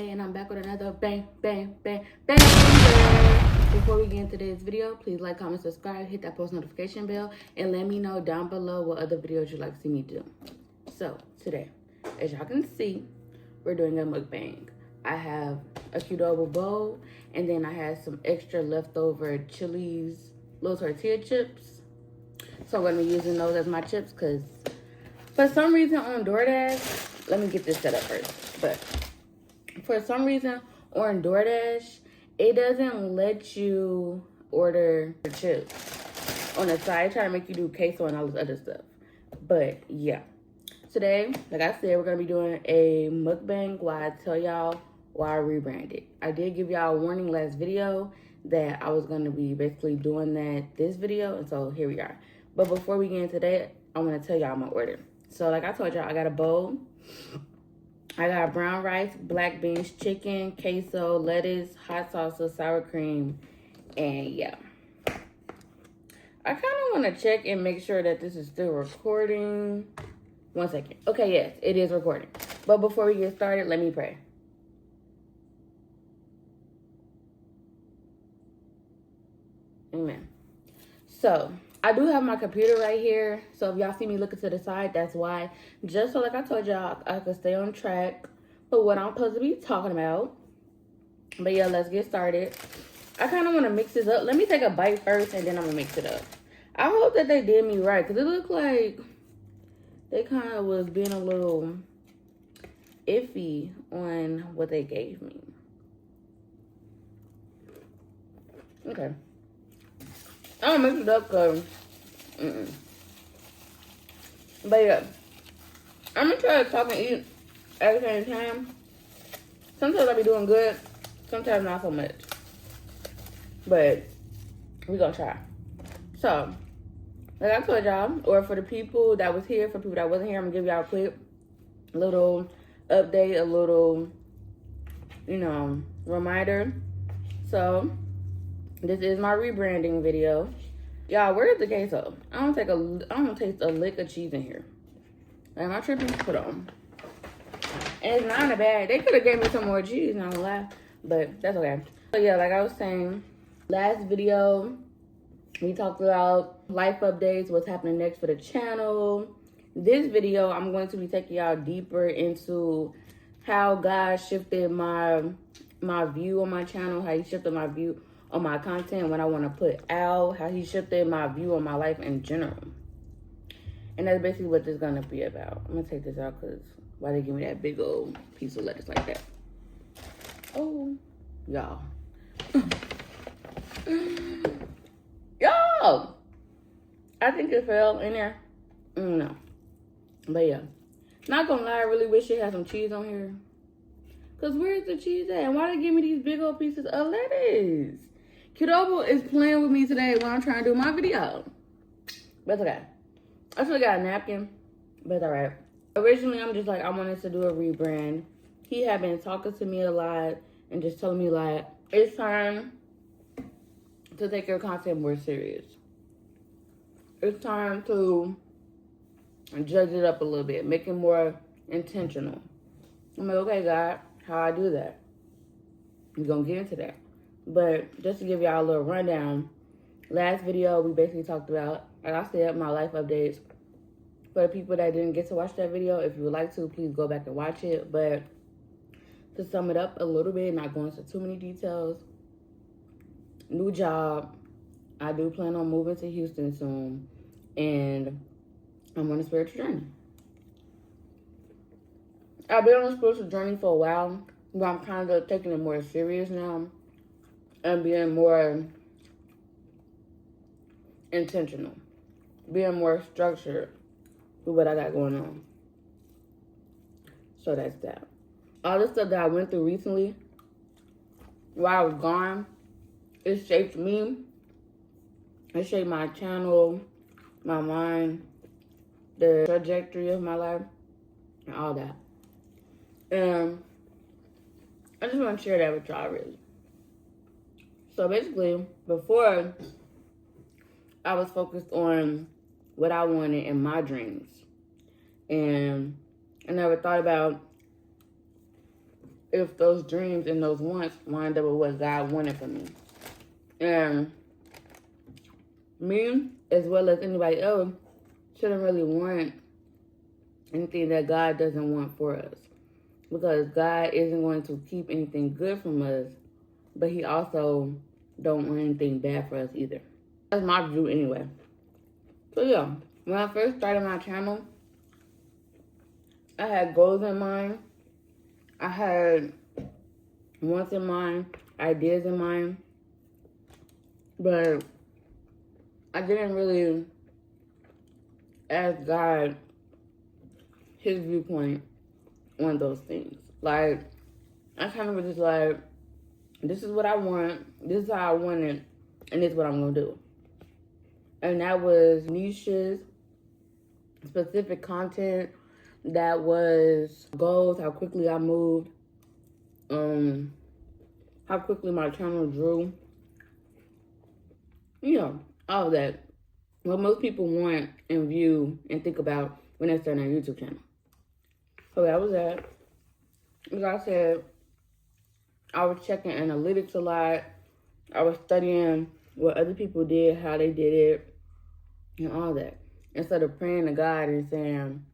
Renee, and I'm back with another bang, bang, bang, bang. Before we get into today's video, please like, comment, subscribe, hit that post notification bell, and let me know down below what other videos you'd like to see me do. So, today, as y'all can see, we're doing a mukbang. I have a Qdoba bowl, and then I had some extra leftover Chili's little tortilla chips. So I'm gonna be using those as my chips, because for some reason on DoorDash, let me get this set up first. But for some reason on DoorDash, it doesn't let you order chips on the side. Try to make you do queso and all this other stuff. But yeah, today, like I said, we're gonna be doing a mukbang while I tell y'all why I rebranded. I did give y'all a warning last video that I was gonna be basically doing this video, and so here we are. But before we get into that, I want to tell y'all my order. So like I told y'all, I got a bowl. I got brown rice, black beans, chicken, queso, lettuce, hot salsa, sour cream, and yeah. I kind of want to check and make sure that this is still recording. 1 second. Okay, yes, it is recording. But before we get started, let me pray. Amen. So, I do have my computer right here, so if y'all see me looking to the side, that's why. Just so like I told y'all, I could stay on track for what I'm supposed to be talking about. But yeah, let's get started. I kind of want to mix this up. Let me take a bite first, and then I'm going to mix it up. I hope that they did me right, because it looked like they kind of was being a little iffy on what they gave me. Okay. I'm gonna mix it up because, but yeah, I'm gonna try to talk and eat at the same time. Sometimes I be doing good, sometimes not so much, but we gonna try. So, like I told y'all, or for the people that was here, for people that wasn't here, I'm gonna give y'all a quick little update, a little, reminder. So, this is my rebranding video. Y'all, where's the queso? I don't taste a lick of cheese in here. Am I tripping? Put on. And it's not in a bag. They could have gave me some more cheese, not gonna lie. But that's okay. So yeah, like I was saying, last video, we talked about life updates, what's happening next for the channel. This video, I'm going to be taking y'all deeper into how God shifted my view on my channel, how he shifted my view on my content, what I want to put out, how he shifted my view on my life in general. And that's basically what this is going to be about. I'm going to take this out because why they give me that big old piece of lettuce like that? Oh, y'all. Y'all! I think it fell in there. No. But yeah. Not going to lie, I really wish it had some cheese on here. Because where's the cheese at? And why they give me these big old pieces of lettuce? Qdoba is playing with me today when I'm trying to do my video. But it's okay. I should have got a napkin, but it's all right. Originally, I'm just like, I wanted to do a rebrand. He had been talking to me a lot and just telling me, like, it's time to take your content more serious. It's time to judge it up a little bit, make it more intentional. I'm like, okay, God, how I do that? We're going to get into that. But just to give y'all a little rundown, last video we basically talked about, like I said, my life updates. For the people that didn't get to watch that video, if you would like to, please go back and watch it. But to sum it up a little bit, not going into too many details, new job. I do plan on moving to Houston soon, and I'm on a spiritual journey. I've been on a spiritual journey for a while, but I'm kind of taking it more serious now and being more intentional, being more structured with what I got going on. So that's that. All the stuff that I went through recently while I was gone, it shaped me. It shaped my channel, my mind, the trajectory of my life, and all that. And I just want to share that with y'all, really. So basically, before, I was focused on what I wanted in my dreams. And I never thought about if those dreams and those wants lined up with what God wanted for me. And me, as well as anybody else, shouldn't really want anything that God doesn't want for us. Because God isn't going to keep anything good from us, but he also don't want anything bad for us either. That's my view anyway. So yeah, when I first started my channel, I had goals in mind. I had wants in mind, ideas in mind. But I didn't really ask God his viewpoint on those things. Like, I kind of was just like, this is what I want, this is how I want it, and this is what I'm gonna do. And that was niches, specific content, that was goals, how quickly I moved, how quickly my channel grew. You know, all of that. What most people want and view and think about when they start their YouTube channel. So that was that. As I said, I was checking analytics a lot. I was studying what other people did, how they did it, and all that. Instead of praying to God and saying,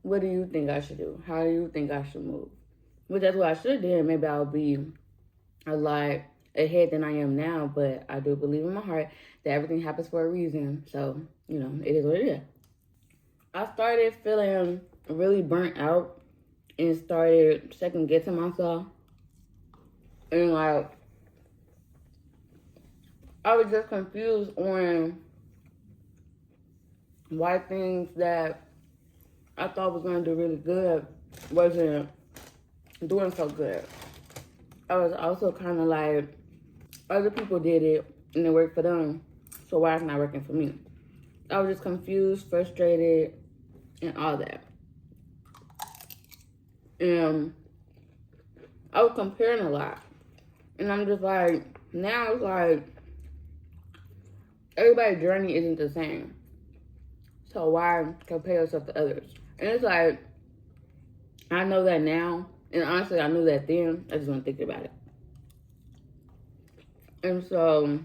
what do you think I should do? How do you think I should move? Which that's what I should have did. Maybe I'll be a lot ahead than I am now, but I do believe in my heart that everything happens for a reason. So, you know, it is what it is. I started feeling really burnt out and started second guessing myself. And like, I was just confused on why things that I thought was going to do really good wasn't doing so good. I was also kind of like, other people did it and it worked for them, so why is it not working for me? I was just confused, frustrated, and all that. And I was comparing a lot. And I'm just like, now it's like, everybody's journey isn't the same. So why compare yourself to others? And it's like, I know that now. And honestly, I knew that then. I just wasn't thinking about it. And so,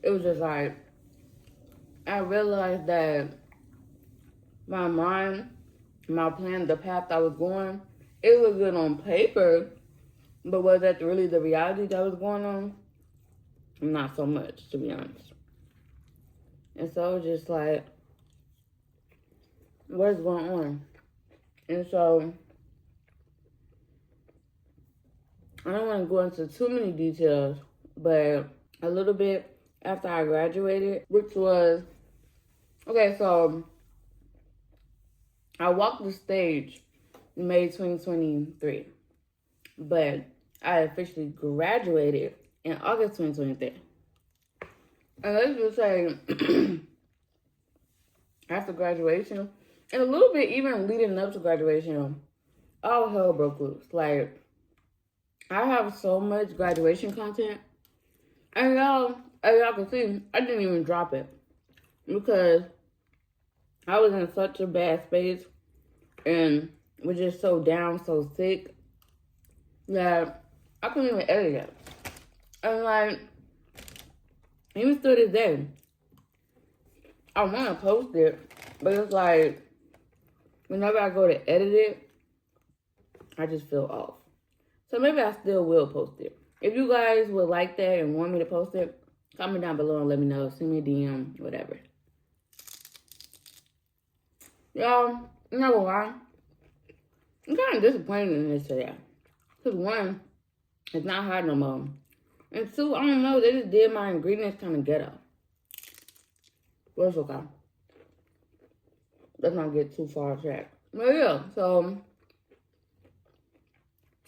it was just like, I realized that my mind, my plan, the path I was going, it was good on paper, but was that really the reality that was going on? Not so much, to be honest. And so it was just like, what is going on? And so, I don't want to go into too many details, but a little bit after I graduated, which was, okay, so I walked the stage in May 2023, but I officially graduated in August 2023. And let's just say, after graduation, and a little bit even leading up to graduation, all hell broke loose. Like, I have so much graduation content, and y'all, as y'all can see, I didn't even drop it because I was in such a bad space and was just so down, so sick that I couldn't even edit it. And like, even still this day, I want to post it, but it's like, whenever I go to edit it, I just feel off. So maybe I still will post it. If you guys would like that and want me to post it, comment down below and let me know. Send me a DM, whatever. Y'all, you know why? I'm kind of disappointed in this today. Because one, it's not hot no more. And two, I don't know, they just did my ingredients kind of ghetto. But it's okay. Let's not get too far off track. But yeah, so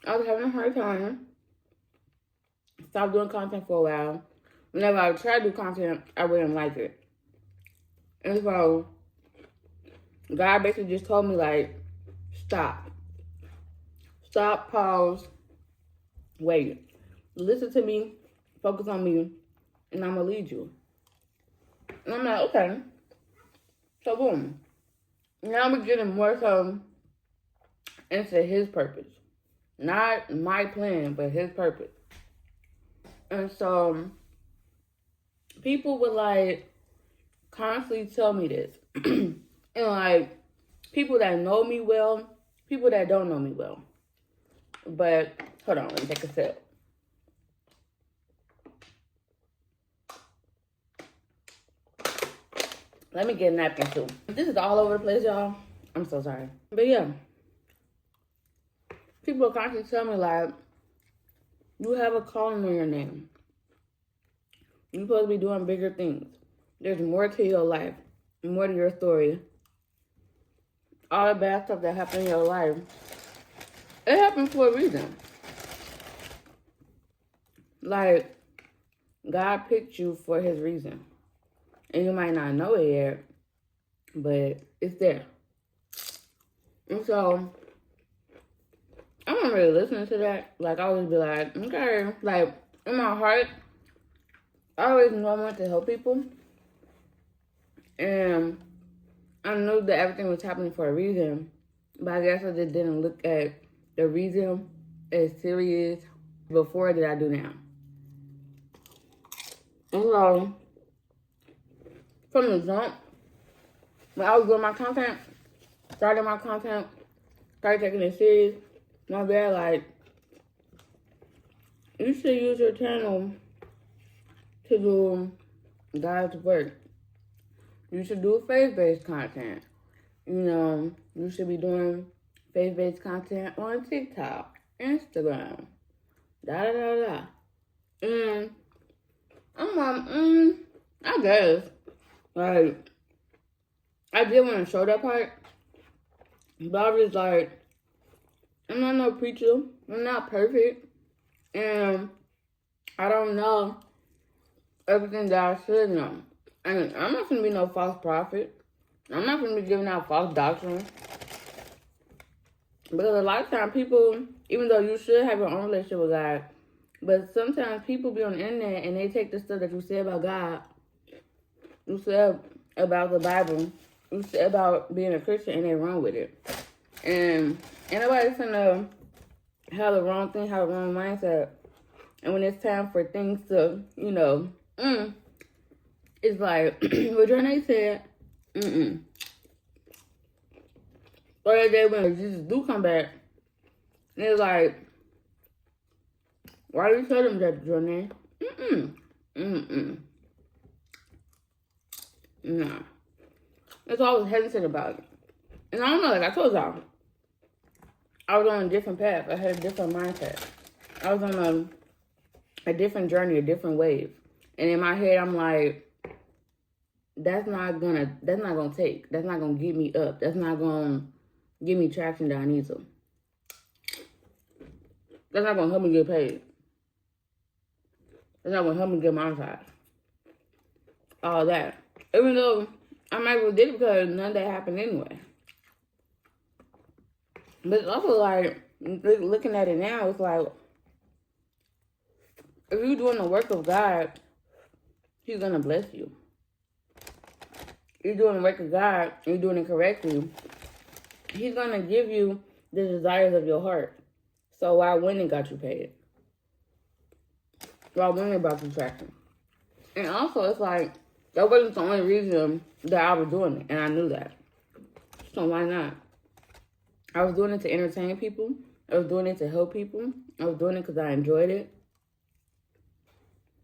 I was having a hard time. Stopped doing content for a while. Whenever I tried to do content, I wouldn't like it. And so, God basically just told me, like, stop. Stop, pause, wait. Listen to me, focus on me, and I'm going to lead you. And I'm like, okay. So, boom. Now I'm getting more so into his purpose. Not my plan, but his purpose. And so people would like constantly tell me this. And like people that know me well, people that don't know me well. But hold on, let me take a sip. Let me get a napkin too. This is all over the place, y'all. I'm so sorry. But yeah. People constantly tell me like, you have a calling on your name. You're supposed to be doing bigger things. There's more to your life, more to your story. All the bad stuff that happened in your life, it happened for a reason. Like, God picked you for his reason. And you might not know it yet, but it's there. And so, I'm not really listening to that. Like, I always be like, okay. Like, in my heart, I always knew I wanted to help people. And I knew that everything was happening for a reason. But I guess I just didn't look at the reason as serious before that I do now. And so, from the jump, when I was doing my content, started my content, started taking it serious, my dad like, you should use your channel to do God's work. You should do faith-based content. You know, you should be doing faith-based content on TikTok, Instagram, da-da-da-da. And I'm like, I guess. Like, I did want to show that part. But I was like, I'm not no preacher. I'm not perfect. And I don't know everything that I should know. And I'm not going to be no false prophet. I'm not going to be giving out false doctrine. Because a lot of times people, even though you should have your own relationship with God, but sometimes people be on the internet and they take the stuff that you say about God, you say about the Bible, you say about being a Christian, and they run with it. And anybody's gonna have the wrong thing, have the wrong mindset. And when it's time for things to, you know, it's like, what Jordan said, Or that day when Jesus do come back, and it's like, why do you tell them that, Jordan? Nah. That's why I was hesitant about it. And I don't know, like I told y'all, I was on a different path. I had a different mindset. I was on a different journey, a different wave. And in my head, I'm like, that's not gonna take. That's not gonna get me up. That's not gonna give me traction that I need to. That's not gonna help me get paid. That's not gonna help me get monetized. All that. Even though I might have did it because none of that happened anyway. But it's also like, looking at it now, it's like, if you're doing the work of God, he's going to bless you. You're doing the work of God, you're doing it correctly, he's going to give you the desires of your heart. So why wouldn't it got you paid? Why wouldn't it brought you traction? And also, it's like, that wasn't the only reason that I was doing it, and I knew that. So why not? I was doing it to entertain people. I was doing it to help people. I was doing it because I enjoyed it.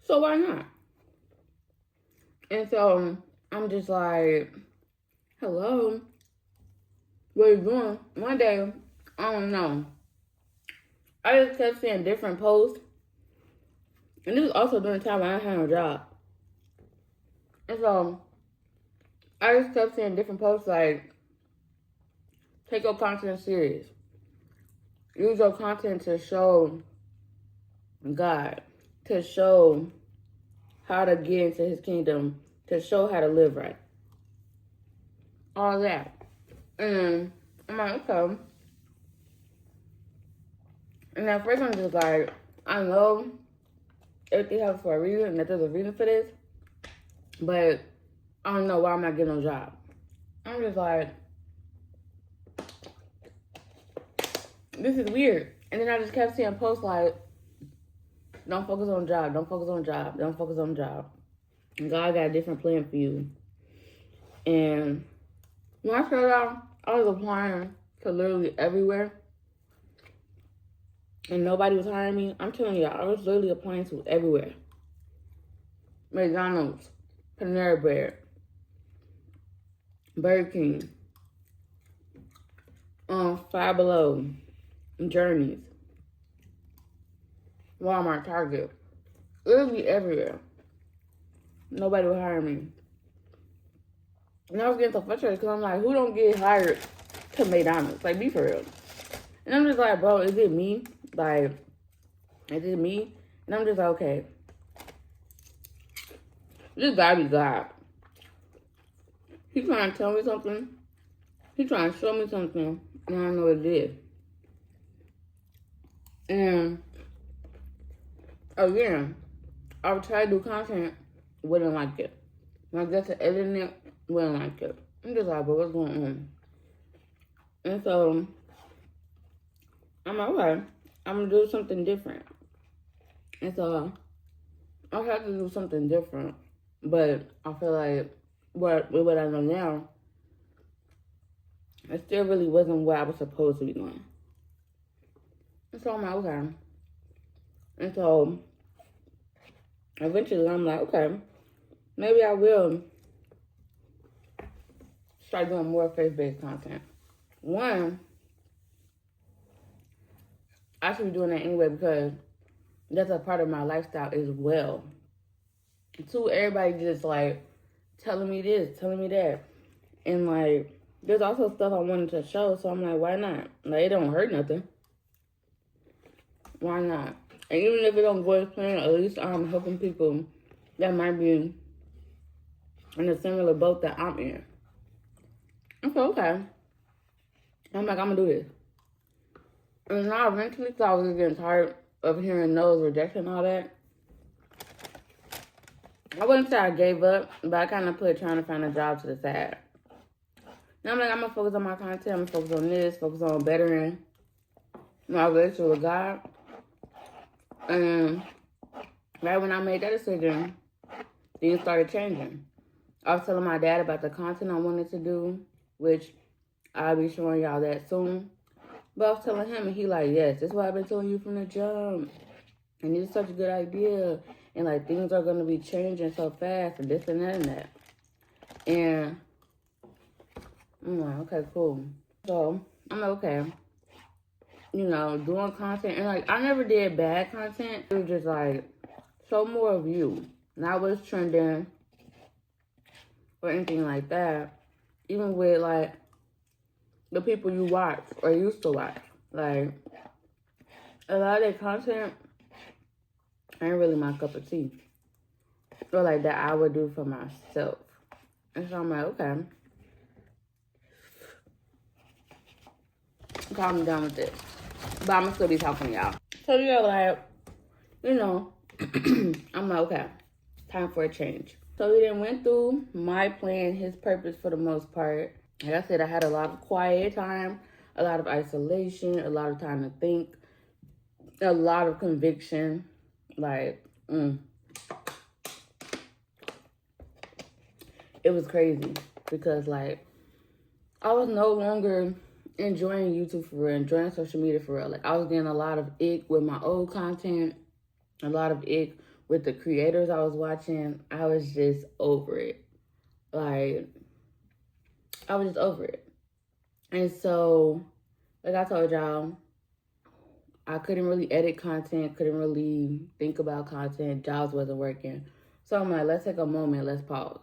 So why not? And so I'm just like, hello, what are you doing? One day, I don't know, I just kept seeing different posts. And this was also during the time when I had no job. And so I just kept seeing different posts like, take your content serious. Use your content to show God, to show how to get into his kingdom, to show how to live right. All that. And I'm like, okay. And at first I'm just like, I know everything happens for a reason, and that there's a reason for this, but I don't know why I'm not getting no job. I'm just like, this is weird. And then I just kept seeing posts like, don't focus on job, don't focus on job, don't focus on job. And God got a different plan for you. And when I started out, I was applying to literally everywhere. And nobody was hiring me. I'm telling you, I was literally applying to everywhere. McDonald's, Panera Bread, Burger King, Five Below, Journeys, Walmart, Target. Literally everywhere. Nobody would hire me. And I was getting so frustrated because I'm like, who don't get hired to McDonald's? Like, be for real. And I'm just like, bro, is it me? Like, is it me? And I'm just like, okay. This gotta be God. He trying to tell me something. He trying to show me something. And I know what it is. And again, I would try to do content, wouldn't like it. When I get to editing it, wouldn't like it. I'm just like, but what's going on? And so, I'm like, okay, I'm gonna do something different. And so, I had to do something different. But I feel like, with what I know now, it still really wasn't what I was supposed to be doing. And so I'm like, okay. And so, eventually I'm like, okay, maybe I will start doing more faith-based content. One, I should be doing that anyway because that's a part of my lifestyle as well. Two, everybody just like telling me this, telling me that. And like, there's also stuff I wanted to show, so I'm like, why not? Like, it don't hurt nothing. Why not? And even if it don't go as planned, at least I'm helping people that might be in a similar boat that I'm in. And so, okay. I'm like, I'm gonna do this. And now eventually, because I was getting tired of hearing no's, rejection, and all that, I wouldn't say I gave up, but I kind of put trying to find a job to the side. Now I'm like, I'm going to focus on my content. I'm going to focus on this, focus on bettering my relationship with God. And right when I made that decision, things started changing. I was telling my dad about the content I wanted to do, which I'll be showing y'all that soon. But I was telling him, and he like, yes, this is what I've been telling you from the jump. And it's such a good idea. And like, things are going to be changing so fast, and this and that and that. And I'm like, okay, cool. So, I'm like, okay. You know, doing content. And, like, I never did bad content. It was just, like, show more of you. Not what's trending or anything like that. Even with, like, the people you watch or used to watch. Like, a lot of their content ain't really my cup of tea. Or, like, that I would do for myself. And so I'm like, okay. Calm down with this. But I'm gonna still be talking to y'all. So yeah, like, you know, I'm like, okay, time for a change. So we then went through my plan, his purpose for the most part. Like I said, I had a lot of quiet time, a lot of isolation, a lot of time to think, a lot of conviction. Like, it was crazy because like I was no longer enjoying YouTube for real, enjoying social media for real. Like I was getting a lot of ick with my old content, a lot of ick with the creators I was watching. I was just over it. Like, I was just over it. And so, like I told y'all, I couldn't really edit content, couldn't really think about content, jobs wasn't working. So I'm like, let's take a moment, let's pause.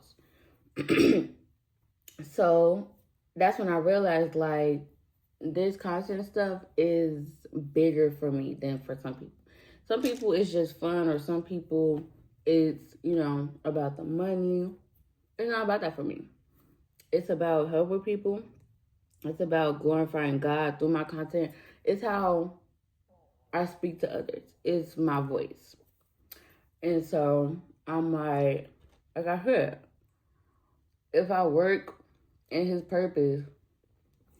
So that's when I realized like this content stuff is bigger for me than for some people. Some people it's just fun, or some people it's, you know, about the money. It's not about that for me. It's about helping people. It's about glorifying God through my content. It's how I speak to others. It's my voice. And so I'm like I said, if I work in his purpose,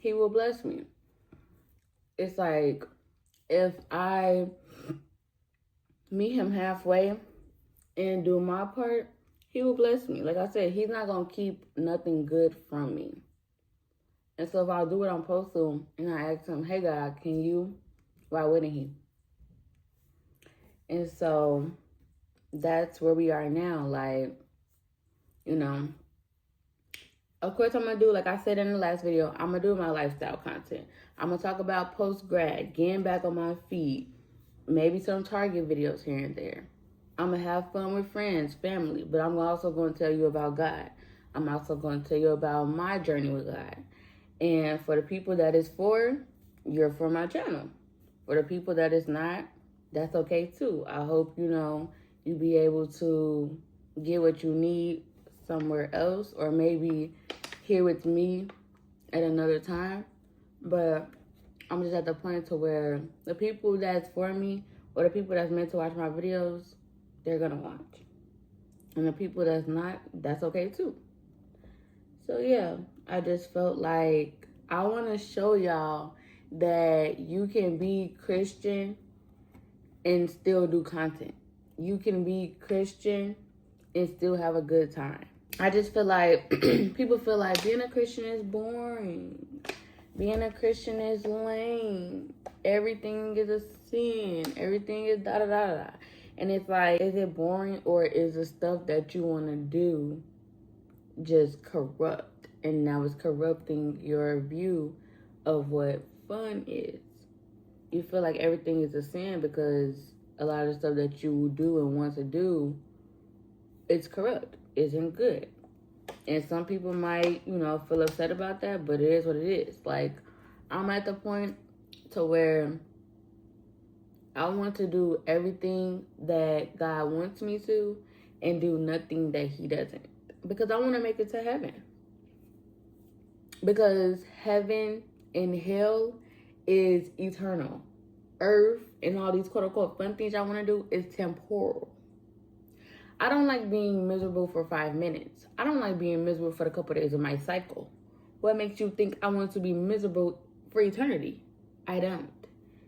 he will bless me. It's like if I meet him halfway and do my part, he will bless me. Like I said, he's not going to keep nothing good from me. And so if I do what I'm supposed to and I ask him, hey, God, can you? Why wouldn't he? And so that's where we are now. Like, you know, of course I'm going to do, like I said in the last video, I'm going to do my lifestyle content. I'm going to talk about post-grad, getting back on my feet, maybe some Target videos here and there. I'm going to have fun with friends, family, but I'm also going to tell you about God. I'm also going to tell you about my journey with God. And for the people that is for, you're for my channel. For the people that is not, that's okay too. I hope, you know, you be able to get what you need somewhere else, or maybe here with me at another time. But I'm just at the point to where the people that's for me, or the people that's meant to watch my videos, they're gonna watch. And the people that's not, that's okay too. So yeah, I just felt like I want to show y'all that you can be Christian and still do content. You can be Christian and still have a good time. I just feel like people feel like being a Christian is boring. Being a Christian is lame. Everything is a sin. Everything is da da da da. And it's like, is it boring, or is the stuff that you want to do just corrupt? And now it's corrupting your view of what fun is. You feel like everything is a sin because a lot of the stuff that you do and want to do, it's corrupt, isn't good. And some people might, you know, feel upset about that, but it is what it is. Like, I'm at the point to where I want to do everything that God wants me to and do nothing that he doesn't. Because I want to make it to heaven. Because heaven and hell is eternal. Earth and all these quote-unquote fun things I want to do is temporal. I don't like being miserable for 5 minutes. I don't like being miserable for a couple of days of my cycle. What makes you think I want to be miserable for eternity? I don't.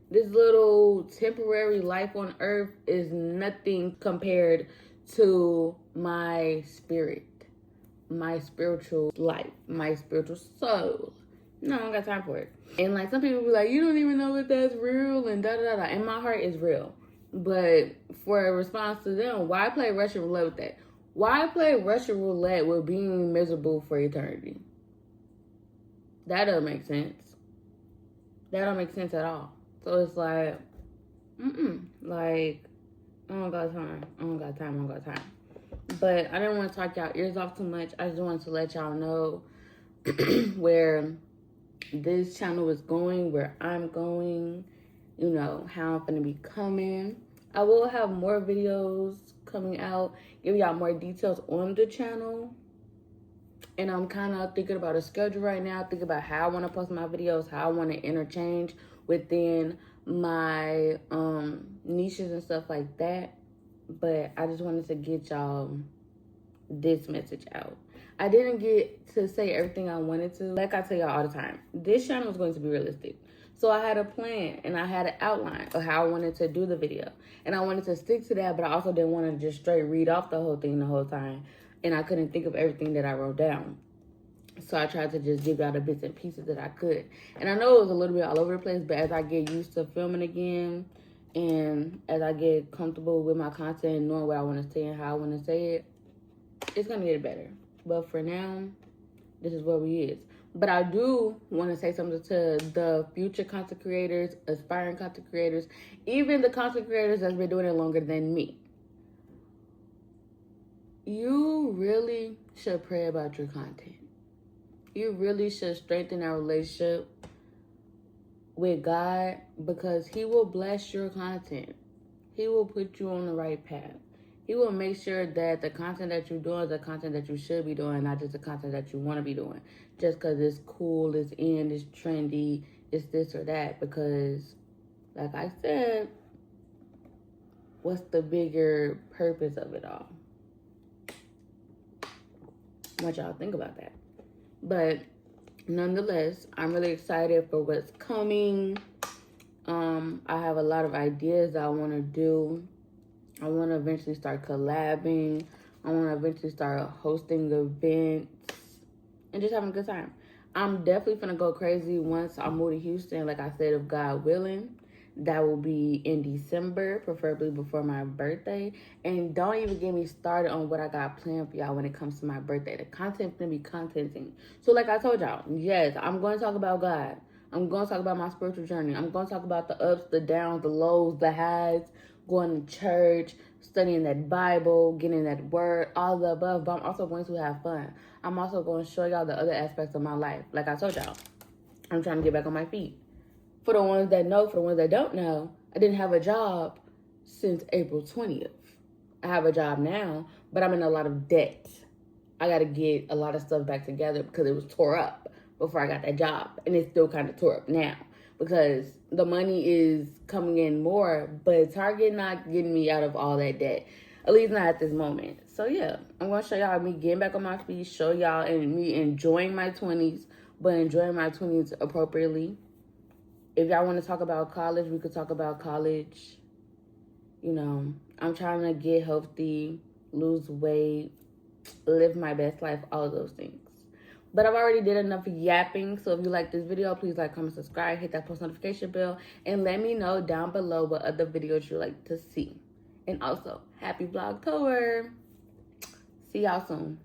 This little temporary life on earth is nothing compared to my spirit, my spiritual life, my spiritual soul. No, I don't got time for it. And like, some people be like, you don't even know if that's real and da da da da. And my heart is real. But for a response to them, why play Russian roulette with that? Why play Russian roulette with being miserable for eternity? That doesn't make sense. That don't make sense at all. So it's like, like, I don't got time. I don't got time. I don't got time. But I didn't want to talk y'all ears off too much. I just wanted to let y'all know where this channel is going, where I'm going, you know, how I'm going to be coming. I will have more videos coming out, give y'all more details on the channel. And I'm kind of thinking about a schedule right now, thinking about how I want to post my videos, how I want to interchange within my niches and stuff like that. But I just wanted to get y'all this message out. I didn't get to say everything I wanted to. Like I tell y'all all the time, this channel is going to be realistic. So I had a plan and I had an outline of how I wanted to do the video. And I wanted to stick to that, but I also didn't want to just straight read off the whole thing the whole time. And I couldn't think of everything that I wrote down. So I tried to just give y'all the bits and pieces that I could. And I know it was a little bit all over the place, but as I get used to filming again, and as I get comfortable with my content and knowing what I want to say and how I want to say it, it's going to get better. But for now, this is where we is. But I do want to say something to the future content creators, aspiring content creators, even the content creators that's been doing it longer than me. You really should pray about your content. You really should strengthen our relationship with God, because he will bless your content. He will put you on the right path. He will make sure that the content that you're doing is the content that you should be doing, not just the content that you want to be doing. Just because it's cool, it's in, it's trendy, it's this or that. Because, like I said, what's the bigger purpose of it all? What y'all think about that? But nonetheless, I'm really excited for what's coming. I have a lot of ideas that I want to do. I want to eventually start collabing. I want to eventually start hosting events and just having a good time. I'm definitely finna go crazy once I move to Houston. Like I said, if God willing, that will be in December, preferably before my birthday. And don't even get me started on what I got planned for y'all when it comes to my birthday. The content's gonna be contenting. So like I told y'all, yes, I'm going to talk about God. I'm going to talk about my spiritual journey. I'm going to talk about the ups, the downs, the lows, the highs, going to church, studying that Bible, getting that word, all the above. But I'm also going to have fun. I'm also going to show y'all the other aspects of my life. Like I told y'all, I'm trying to get back on my feet. For the ones that know, for the ones that don't know, I didn't have a job since April 20th. I have a job now, but I'm in a lot of debt. I got to get a lot of stuff back together because it was tore up before I got that job. And it's still kind of tore up now because the money is coming in more, but Target not getting me out of all that debt. At least not at this moment. So yeah, I'm going to show y'all me getting back on my feet, show y'all and me enjoying my 20s, but enjoying my 20s appropriately. If y'all want to talk about college, we could talk about college. You know, I'm trying to get healthy, lose weight, live my best life, all of those things. But I've already did enough yapping. So if you like this video, please like, comment, subscribe, hit that post notification bell, and let me know down below what other videos you'd like to see. And also, happy Vlogtober. See y'all soon.